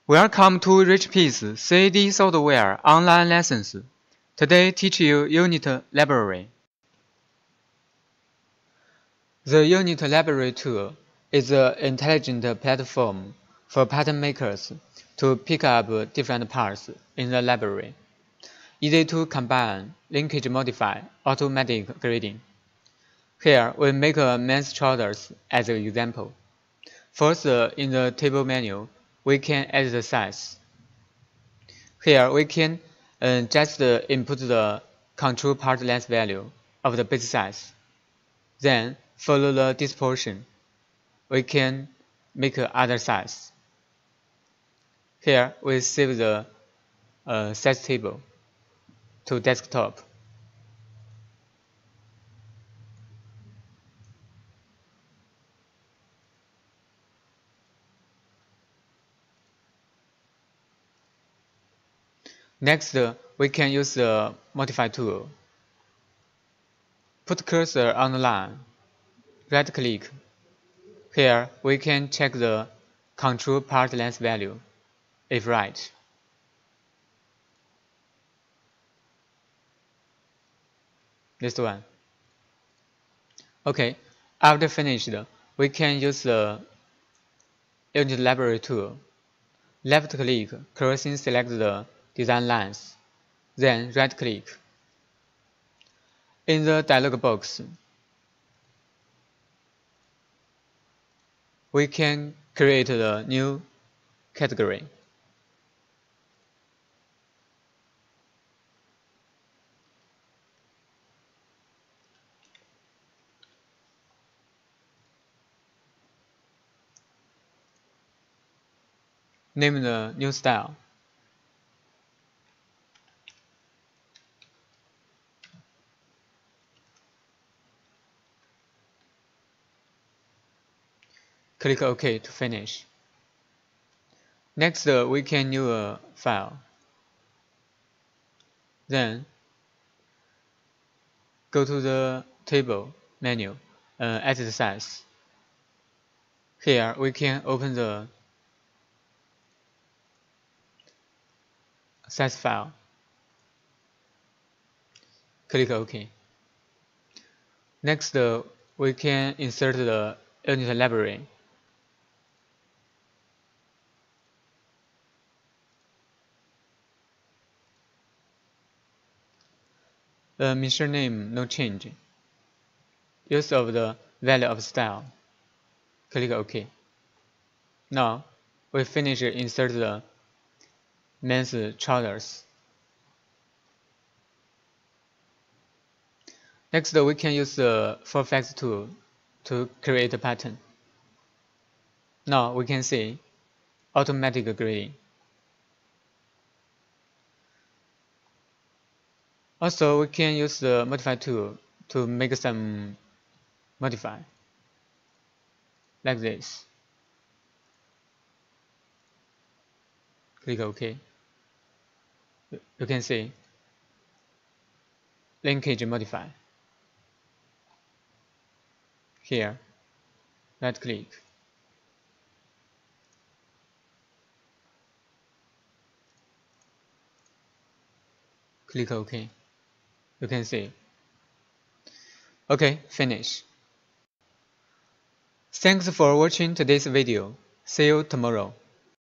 Welcome to Richpeace CAD software online lessons. Today teach you Unit Library. The Unit Library tool is an intelligent platform for pattern makers to pick up different parts in the library. Easy to combine, linkage modify, automatic grading. Here we make a men's trousers as an example. First, in the table menu, we can edit the size. Here we can just input the control part length value of the base size. Then follow the disposition. We can make other size. Here we save the size table to desktop. Next, we can use the Modify tool. Put cursor on the line. Right-click. Here, we can check the control part length value, if right. This one. Okay, after finished, we can use the Unit Library tool. Left-click, cursor select the design lines, then right-click. In the dialog box, we can create a new category. Name the new style. Click OK to finish. Next, we can new a file. Then, go to the table menu, edit size. Here, we can open the size file. Click OK. Next, we can insert the Unit Library. The mission name no change. Use of the value of style. Click OK. Now we finish insert the men's trousers. Next, we can use the Forfacts tool to create a pattern. Now we can see automatic grading. Also, we can use the Modify tool to make some modify, like this. Click OK. You can see linkage modify. Here, right click. Click OK. You can see. Okay, finish. Thanks for watching today's video. See you tomorrow.